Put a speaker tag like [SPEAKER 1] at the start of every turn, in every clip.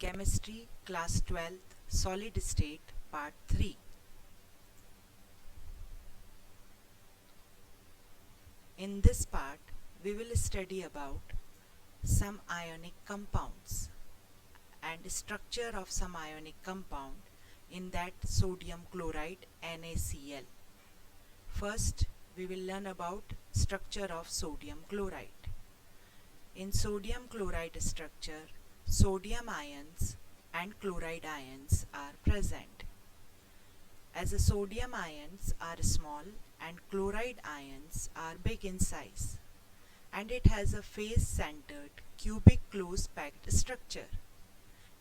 [SPEAKER 1] Chemistry Class 12th Solid State Part 3. In this part, we will study about some ionic compounds and structure of some ionic compound, in that sodium chloride NaCl. First, we will learn about structure of sodium chloride. In sodium chloride structure, sodium ions and chloride ions are present. As the sodium ions are small and chloride ions are big in size, and it has a face-centered cubic close-packed structure,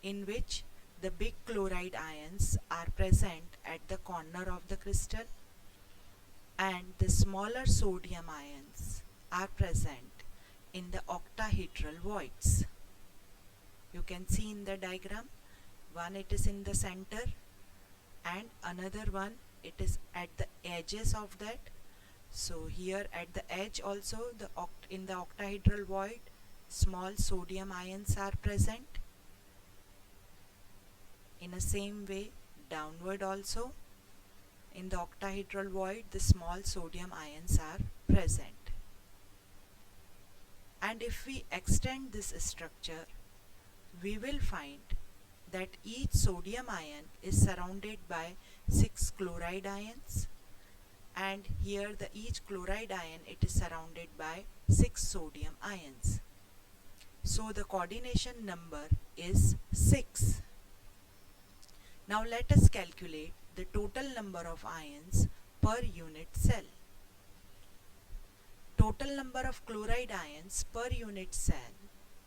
[SPEAKER 1] in which the big chloride ions are present at the corner of the crystal and the smaller sodium ions are present in the octahedral voids. You can see in the diagram, one it is in the center and another one it is at the edges of that. So here at the edge also, in the octahedral void, small sodium ions are present. In the same way, downward also, in the octahedral void, the small sodium ions are present. And if we extend this structure, we will find that each sodium ion is surrounded by 6 chloride ions, and here each chloride ion it is surrounded by 6 sodium ions. So the coordination number is 6. Now let us calculate the total number of ions per unit cell. Total number of chloride ions per unit cell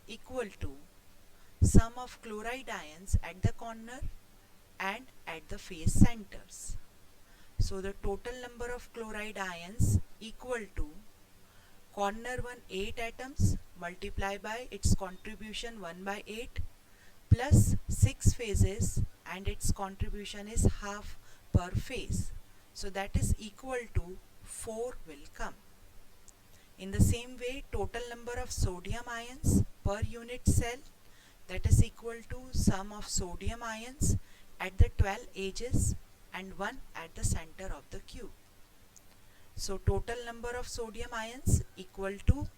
[SPEAKER 1] equal to sum of chloride ions at the corner and at the face centers. So the total number of chloride ions equal to corner 1 8 atoms multiply by its contribution 1 by 8 plus 6 phases, and its contribution is half per phase. So that is equal to 4 will come. In the same way, total number of sodium ions per unit cell, that is equal to sum of sodium ions at the 12 edges and 1 at the center of the cube. So total number of sodium ions equal to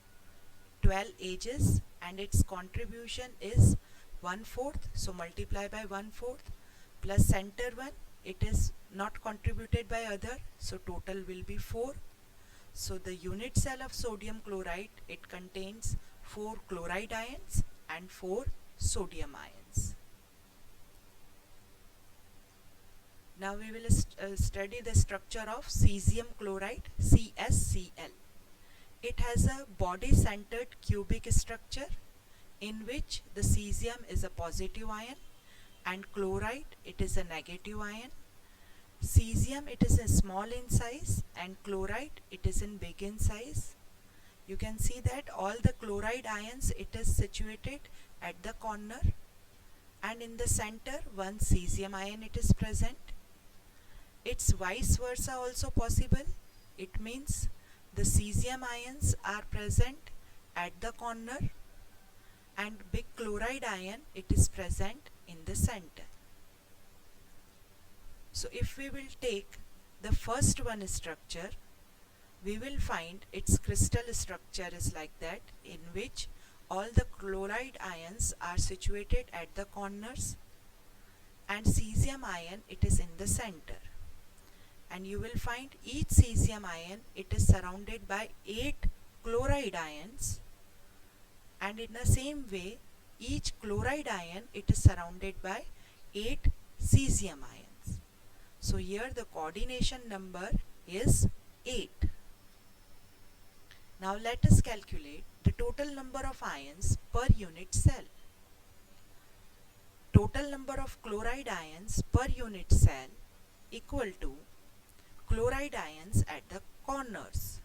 [SPEAKER 1] 12 edges and its contribution is 1/4. So multiply by 1/4 plus center 1, it is not contributed by other, so total will be 4. So the unit cell of sodium chloride, it contains 4 chloride ions and 4 sodium ions. Now we will study the structure of cesium chloride, CsCl. It has a body-centered cubic structure in which the cesium is a positive ion and chloride it is a negative ion. Cesium it is small in size and chloride it is in big in size. You can see that all the chloride ions it is situated at the corner, and in the center one cesium ion it is present. It's vice versa also possible. It means the cesium ions are present at the corner and big chloride ion it is present in the center. So if we will take the first one structure, we will find its crystal structure is like that, in which all the chloride ions are situated at the corners and cesium ion it is in the center. And you will find each cesium ion it is surrounded by 8 chloride ions, and in the same way each chloride ion it is surrounded by 8 cesium ions. So here the coordination number is 8. Now let us calculate the total number of ions per unit cell. Total number of chloride ions per unit cell equal to chloride ions at the corners.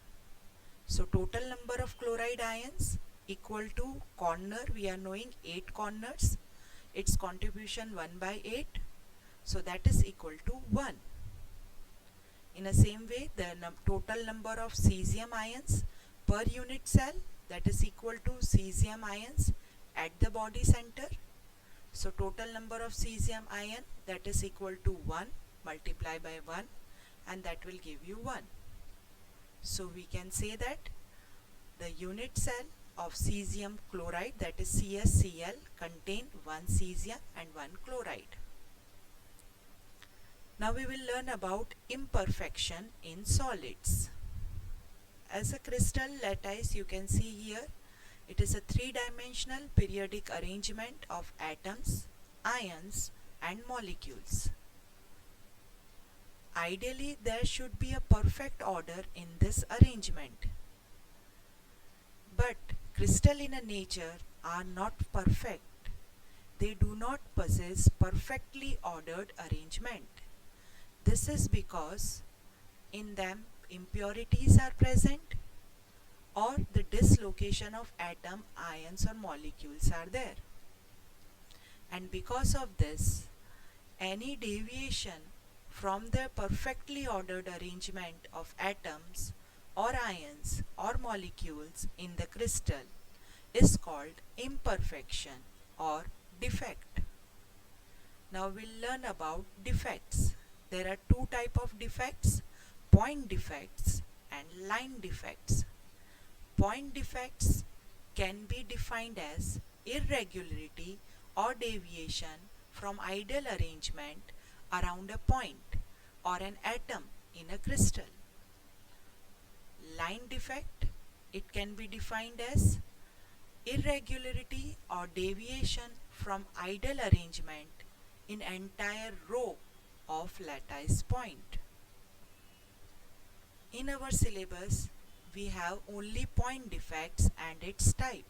[SPEAKER 1] So total number of chloride ions equal to corner, we are knowing 8 corners, its contribution 1 by 8, so that is equal to 1. In the same way, the total number of cesium ions per unit cell, that is equal to cesium ions at the body center. So total number of cesium ion, that is equal to 1 multiply by 1, and that will give you 1. So we can say that the unit cell of cesium chloride, that is CaCl, contain 1 cesium and 1 chloride. Now we will learn about imperfection in solids. As a crystal lattice, you can see here, it is a three-dimensional periodic arrangement of atoms, ions and molecules. Ideally, there should be a perfect order in this arrangement. But crystalline nature are not perfect. They do not possess perfectly ordered arrangement. This is because in them impurities are present or the dislocation of atom, ions or molecules are there. And because of this, any deviation from the perfectly ordered arrangement of atoms or ions or molecules in the crystal is called imperfection or defect. Now we'll learn about defects. There are two types of defects, point defects and line defects. Point defects can be defined as irregularity or deviation from ideal arrangement around a point or an atom in a crystal. Line defect, it can be defined as irregularity or deviation from ideal arrangement in entire row of lattice point. In our syllabus, we have only point defects and its type.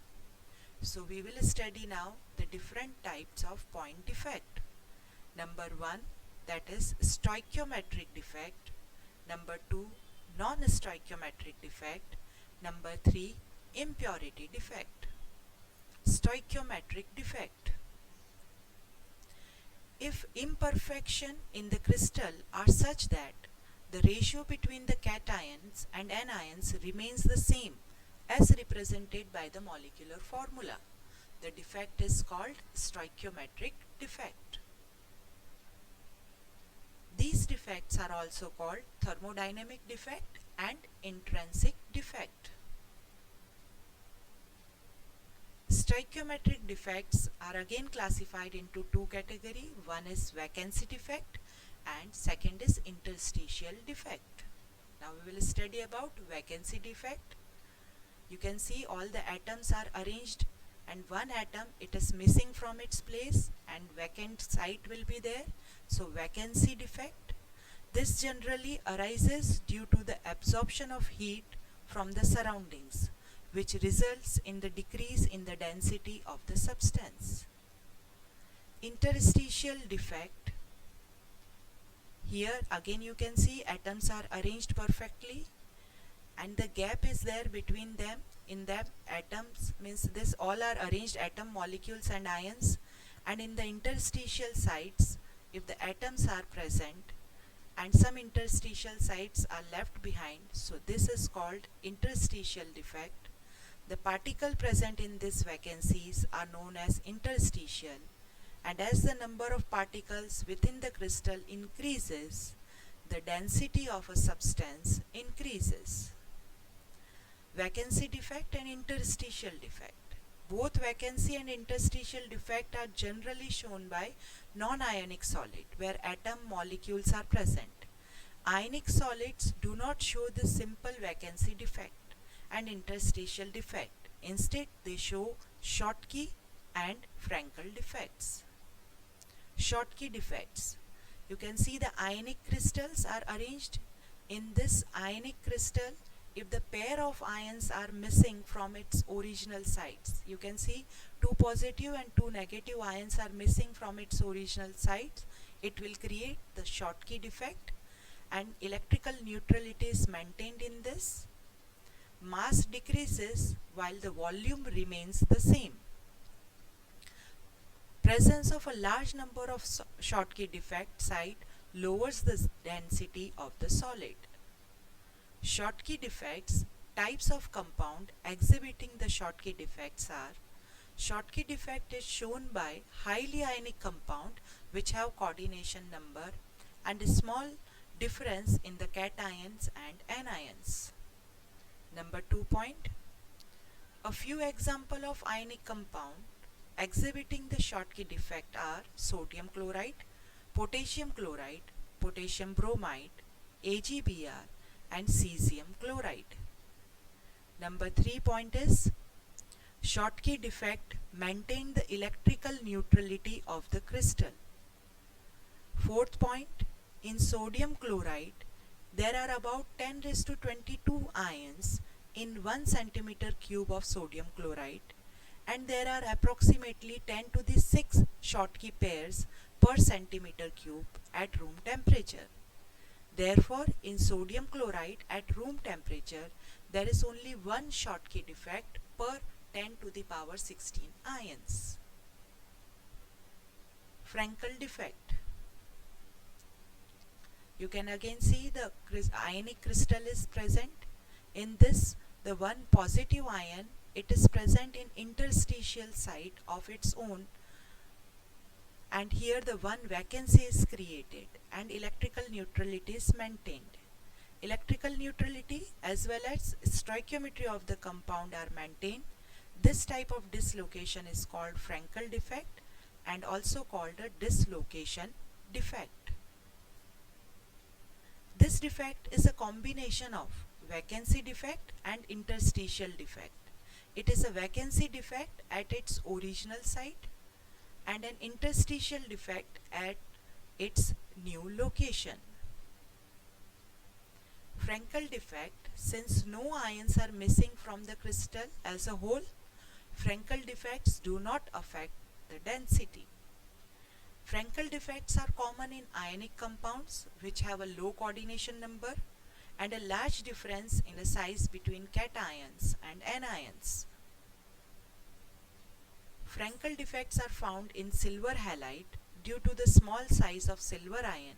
[SPEAKER 1] So we will study now the different types of point defect. Number 1, that is stoichiometric defect. Number 2, non-stoichiometric defect. Number 3, impurity defect. Stoichiometric defect. If imperfection in the crystal are such that the ratio between the cations and anions remains the same as represented by the molecular formula, the defect is called stoichiometric defect. These defects are also called thermodynamic defect and intrinsic defect. Stoichiometric defects are again classified into two categories. One is vacancy defect and second is interstitial defect. Now we will study about vacancy defect. You can see all the atoms are arranged and one atom, it is missing from its place and vacant site will be there. So vacancy defect. This generally arises due to the absorption of heat from the surroundings, which results in the decrease in the density of the substance. Interstitial defect. Here again you can see atoms are arranged perfectly and the gap is there between them. In them atoms means this all are arranged atom, molecules and ions, and in the interstitial sites if the atoms are present and some interstitial sites are left behind, so this is called interstitial defect. The particle present in these vacancies are known as interstitial, and as the number of particles within the crystal increases, the density of a substance increases. Vacancy defect and interstitial defect. Both vacancy and interstitial defect are generally shown by non-ionic solid where atom molecules are present. Ionic solids do not show the simple vacancy defect and interstitial defect. Instead, they show Schottky and Frankel defects. Schottky defects. You can see the ionic crystals are arranged. In this ionic crystal, if the pair of ions are missing from its original sites, you can see 2 positive and 2 negative ions are missing from its original sites, it will create the Schottky defect and electrical neutrality is maintained in this. Mass decreases while the volume remains the same. Presence of a large number of Schottky defect site lowers the density of the solid. Schottky defects, types of compound exhibiting the Schottky defects are Schottky defect is shown by highly ionic compound which have coordination number and a small difference in the cations and anions. Number 2 point. A few example of ionic compound exhibiting the Schottky defect are sodium chloride, potassium chloride, potassium bromide, AgBr and cesium chloride. Number 3 point is Schottky defect maintain the electrical neutrality of the crystal. Fourth point, in sodium chloride there are about 10 raised to 22 ions in 1 centimeter cube of sodium chloride and there are approximately 10 to the 6 Schottky pairs per centimeter cube at room temperature. Therefore, in sodium chloride at room temperature there is only one Schottky defect per 10 to the power 16 ions. Frankel defect. You can again see the ionic crystal is present. In this, the one positive ion, it is present in interstitial site of its own, and here the one vacancy is created and electrical neutrality is maintained. Electrical neutrality as well as stoichiometry of the compound are maintained. This type of dislocation is called Frankel defect and also called a dislocation defect. This defect is a combination of vacancy defect and interstitial defect. It is a vacancy defect at its original site and an interstitial defect at its new location. Frankel defect, since no ions are missing from the crystal as a whole, Frankel defects do not affect the density. Frankel defects are common in ionic compounds which have a low coordination number and a large difference in the size between cations and anions. Frankel defects are found in silver halide due to the small size of silver ion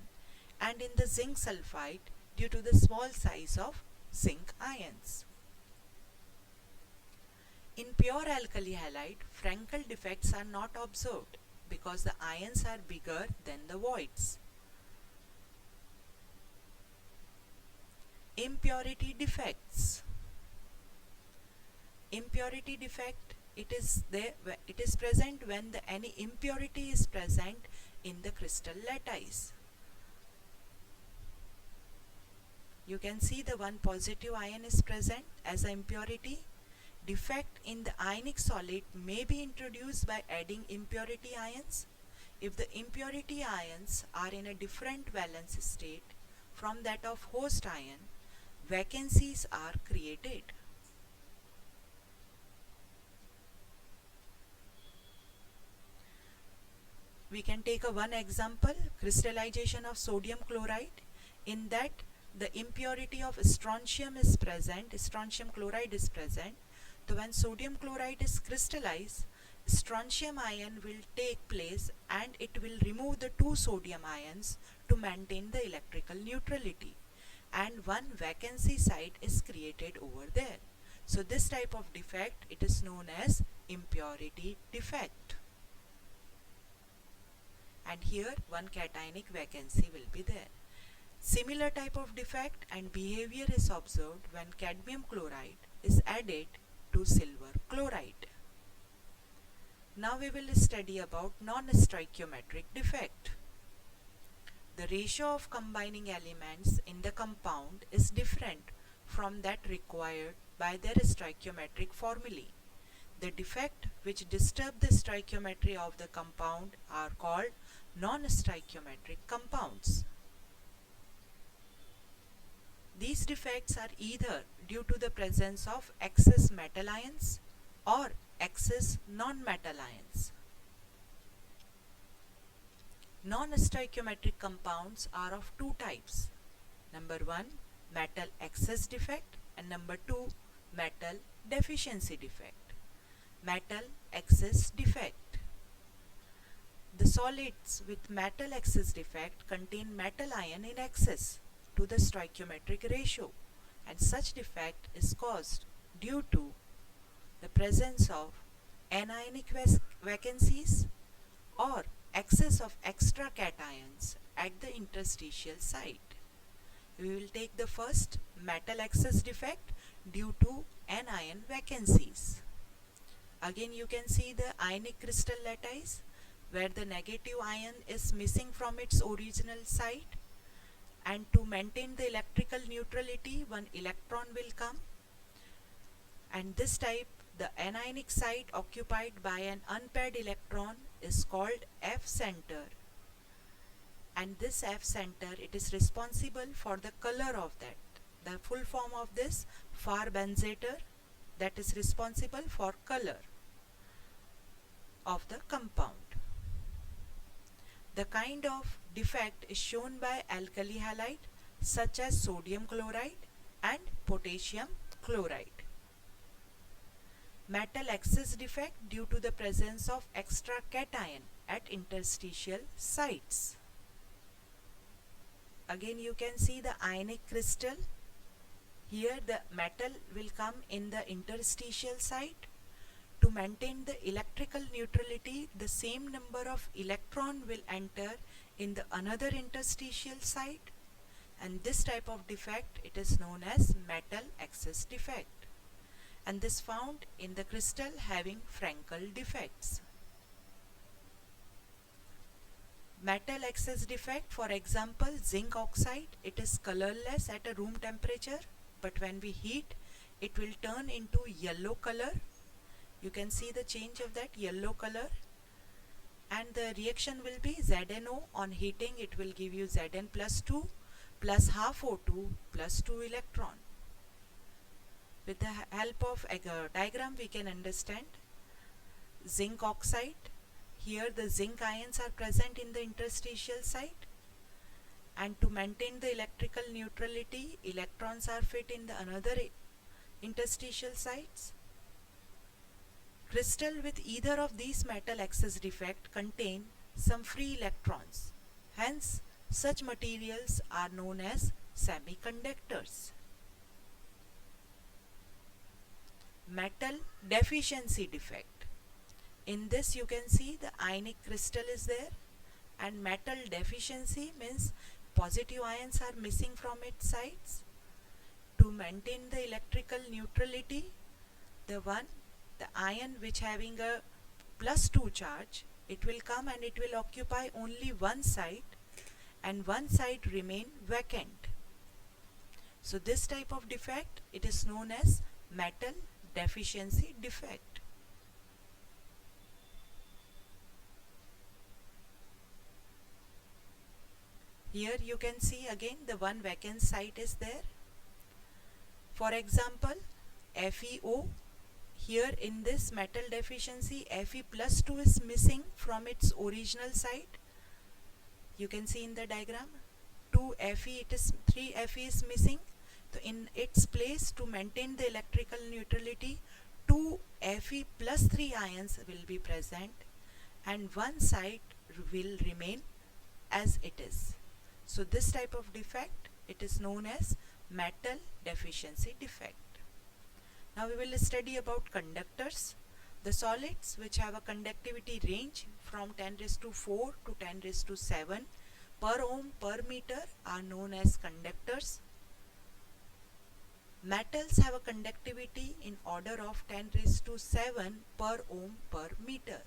[SPEAKER 1] and in the zinc sulfide due to the small size of zinc ions. In pure alkali halide, Frankel defects are not observed because the ions are bigger than the voids. Impurity defects. Impurity defect, it is present when any impurity is present in the crystal lattice. You can see the one positive ion is present as an impurity. Defect in the ionic solid may be introduced by adding impurity ions. If the impurity ions are in a different valence state from that of host ion, vacancies are created. We can take one example, crystallization of sodium chloride. In that, the impurity of strontium is present, strontium chloride is present. So when sodium chloride is crystallized, strontium ion will take place and it will remove the two sodium ions to maintain the electrical neutrality, and one vacancy site is created over there. So this type of defect, it is known as impurity defect. And here one cationic vacancy will be there. Similar type of defect and behavior is observed when cadmium chloride is added to silver chloride. Now we will study about non-stoichiometric defect. The ratio of combining elements in the compound is different from that required by their stoichiometric formulae. The defect which disturb the stoichiometry of the compound are called non-stoichiometric compounds. These defects are either due to the presence of excess metal ions or excess non-metal ions. Non-stoichiometric compounds are of two types. Number 1, metal excess defect, and number 2, metal deficiency defect. Metal excess defect. The solids with metal excess defect contain metal ion in excess to the stoichiometric ratio, and such defect is caused due to the presence of anionic vacancies or excess of extra cations at the interstitial site. We will take the first, metal excess defect due to anion vacancies. Again you can see the ionic crystal lattice where the negative ion is missing from its original site, and to maintain the electrical neutrality one electron will come, and this type, the anionic site occupied by an unpaired electron is called F center, and this F center, it is responsible for the color of that. The full form of this, Farbenzator, that is responsible for color of the compound. The kind of defect is shown by alkali halide such as sodium chloride and potassium chloride. Metal excess defect due to the presence of extra cation at interstitial sites. Again you can see the ionic crystal. Here the metal will come in the interstitial site. To maintain the electrical neutrality, the same number of electron will enter in the another interstitial site, and this type of defect, it is known as metal excess defect, and this found in the crystal having Frankel defects. Metal excess defect, for example zinc oxide, it is colorless at a room temperature, but when we heat it will turn into yellow color. You can see the change of that yellow color, and the reaction will be ZnO. On heating it will give you Zn plus 2 plus half O2 plus 2 electron. With the help of a diagram we can understand. Zinc oxide, here the zinc ions are present in the interstitial site, and to maintain the electrical neutrality, electrons are fit in the another interstitial sites. Crystal with either of these metal excess defect contain some free electrons. Hence, such materials are known as semiconductors. Metal deficiency defect. In this you can see the ionic crystal is there, and metal deficiency means positive ions are missing from its sites. To maintain the electrical neutrality, the ion which having a plus 2 charge, it will come and it will occupy only one site, and one site remain vacant. So this type of defect, it is known as metal deficiency defect. Here you can see again the one vacant site is there. For example, FeO. Here in this metal deficiency, Fe plus 2 is missing from its original site. You can see in the diagram 2 Fe, it is 3 Fe is missing. So in its place, to maintain the electrical neutrality, 2 Fe plus 3 ions will be present, and one site will remain as it is. So this type of defect, it is known as metal deficiency defect. Now we will study about conductors. The solids which have a conductivity range from 10 raised to 4 to 10 raised to 7 per ohm per meter are known as conductors. Metals have a conductivity in order of 10 raised to 7 per ohm per meter.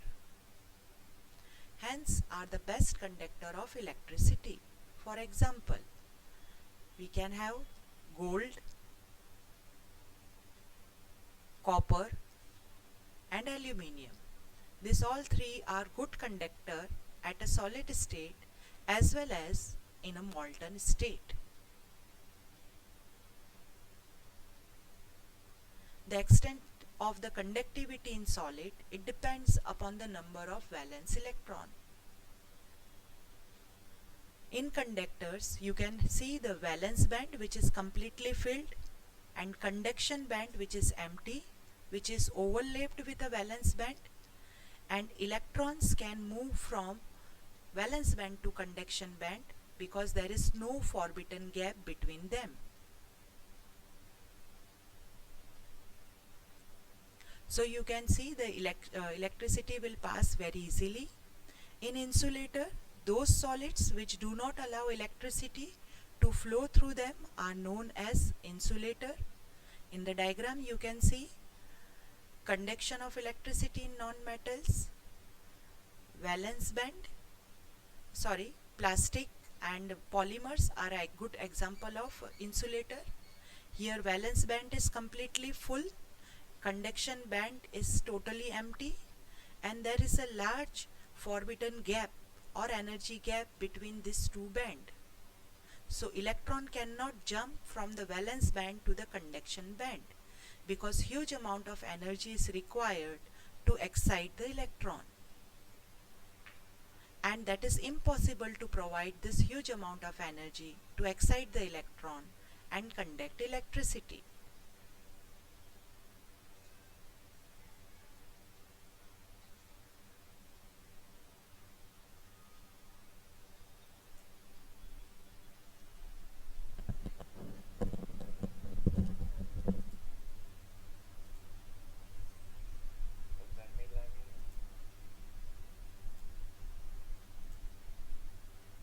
[SPEAKER 1] Hence are the best conductor of electricity. For example, we can have gold, copper and aluminium. These all three are good conductor at a solid state as well as in a molten state. The extent of the conductivity in solid, it depends upon the number of valence electron. In conductors, you can see the valence band which is completely filled, and conduction band which is empty, which is overlapped with a valence band, and electrons can move from valence band to conduction band because there is no forbidden gap between them. So you can see the electricity will pass very easily. In insulator, those solids which do not allow electricity to flow through them are known as insulator. In the diagram you can see conduction of electricity in non-metals, valence band, plastic and polymers are a good example of insulator. Here valence band is completely full, conduction band is totally empty, and there is a large forbidden gap or energy gap between these two bands. So electron cannot jump from the valence band to the conduction band because huge amount of energy is required to excite the electron, and that is impossible to provide this huge amount of energy to excite the electron and conduct electricity.